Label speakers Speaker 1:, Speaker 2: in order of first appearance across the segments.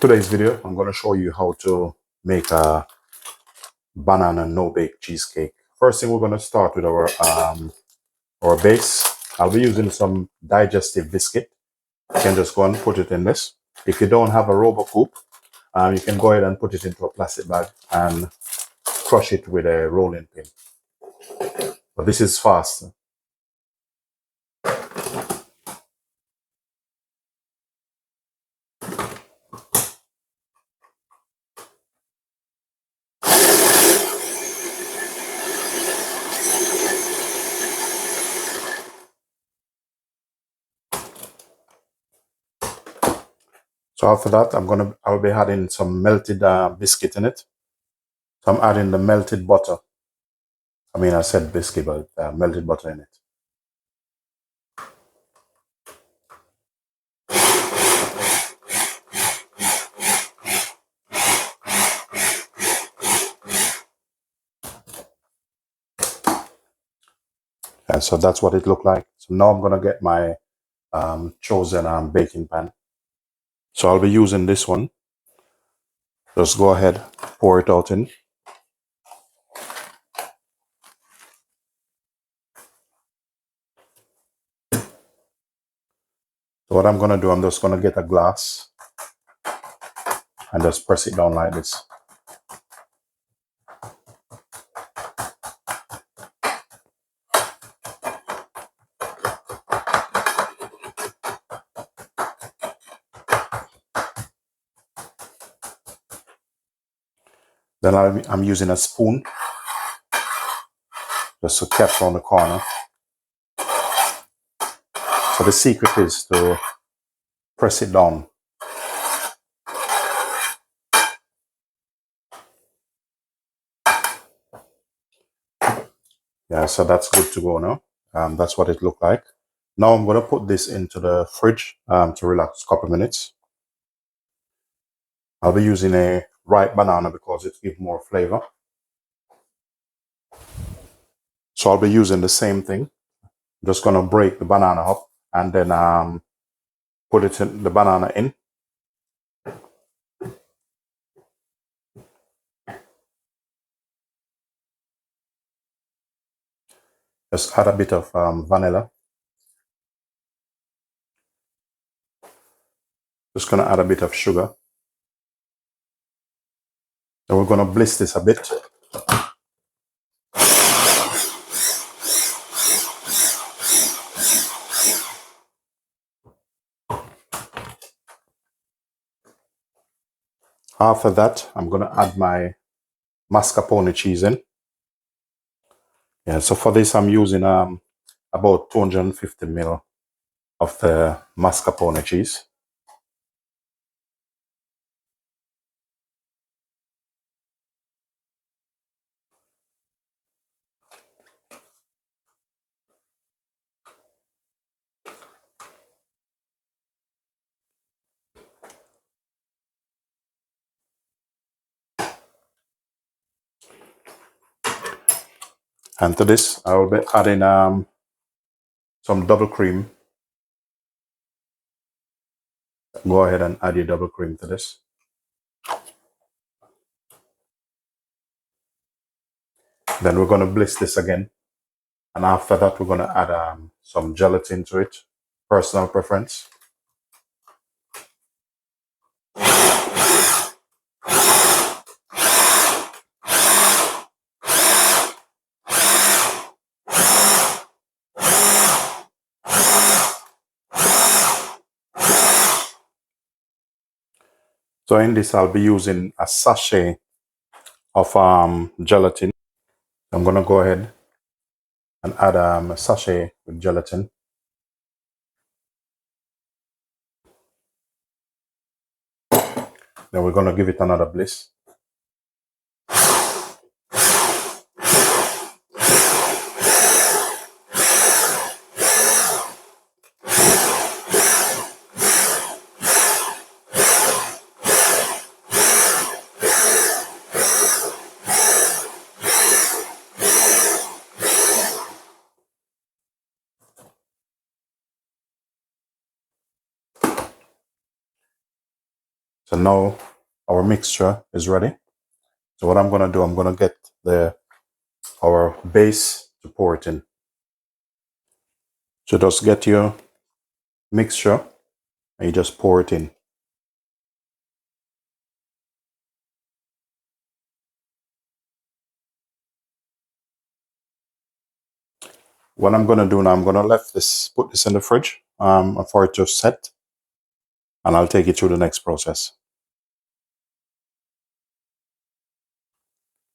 Speaker 1: In today's video, I'm going to show you how to make a banana no-bake cheesecake. First thing, we're going to start with our base. I'll be using some digestive biscuit. You can just go and put it in this. If you don't have a Robocoop, you can go ahead and put it into a plastic bag and crush it with a rolling pin. But this is fast. So after that, I'll be adding some melted biscuit in it. So I'm adding the melted butter. I said biscuit, but melted butter in it. And so that's what it looked like. So now I'm going to get my chosen baking pan. So I'll be using this one. Just go ahead, pour it out in. So what I'm going to do, I'm just going to get a glass and just press it down like this. Then I'm using a spoon just to cap on the corner. So the secret is to press it down. Yeah, so that's good to go now. That's what it looked like. Now I'm going to put this into the fridge to relax a couple of minutes. I'll be using a ripe banana because it gives more flavor. So I'll be using the same thing. I'm just going to break the banana up and then put the banana in. Just add a bit of vanilla. Just going to add a bit of sugar. Then we're going to bliss this a bit. After that, I'm going to add my mascarpone cheese in. Yeah, so for this, I'm using about 250 ml of the mascarpone cheese. And to this, I will be adding some double cream. Go ahead and add your double cream to this. Then we're going to bliss this again. And after that, we're going to add some gelatin to it. Personal preference. So in this, I'll be using a sachet of gelatin. I'm going to go ahead and add a sachet with gelatin. Then we're going to give it another bliss. So now our mixture is ready. So what I'm gonna do, I'm gonna get our base to pour it in. So just get your mixture and you just pour it in. What I'm gonna do now, I'm gonna put this in the fridge for it to set, and I'll take you through the next process.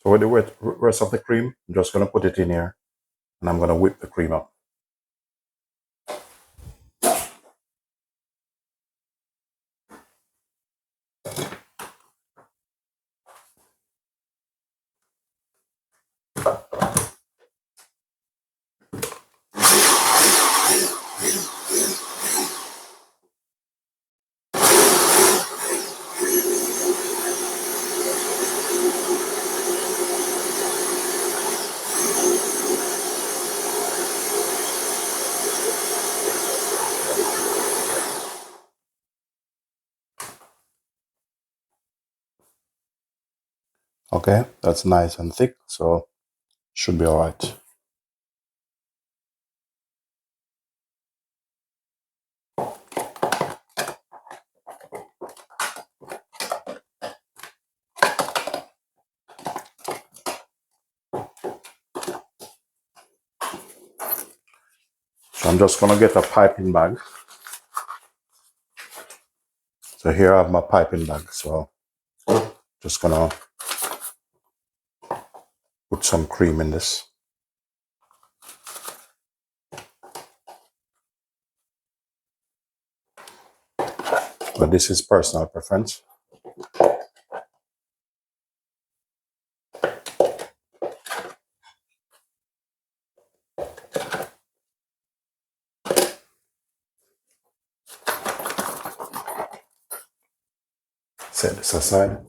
Speaker 1: So with the rest of the cream, I'm just gonna put it in here, and I'm gonna whip the cream up. Okay, that's nice and thick, so should be all right. So I'm just gonna get a piping bag. So here I have my piping bag. So just gonna put some cream in this. But this is personal preference. Set this aside.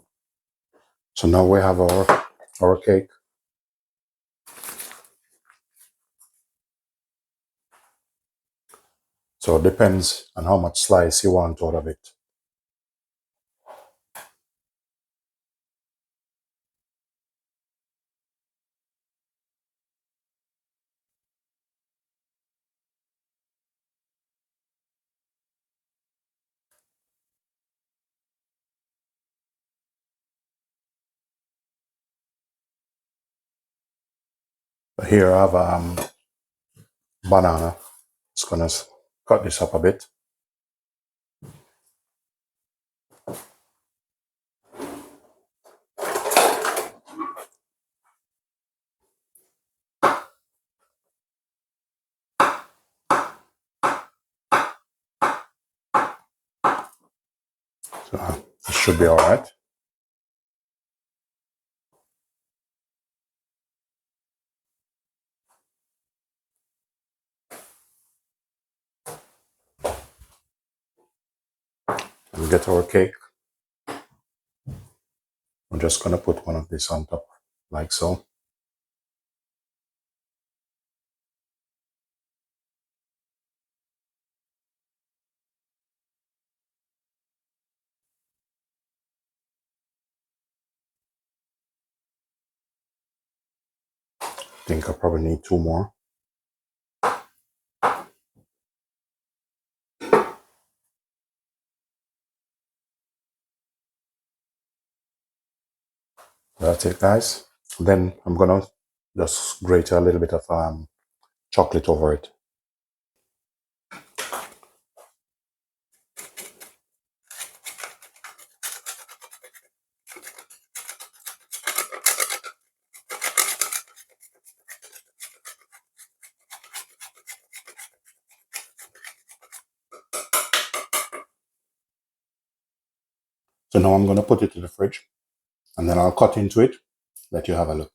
Speaker 1: So now we have our cake. So it depends on how much slice you want out of it. But here I have banana. Just gonna cut this up a bit. So it should be all right. And get our cake. I'm just gonna put one of these on top, like so. I think I probably need 2 more. That's it, guys. Then I'm gonna just grate a little bit of chocolate over it. So now I'm gonna put it in the fridge, and then I'll cut into it, let you have a look.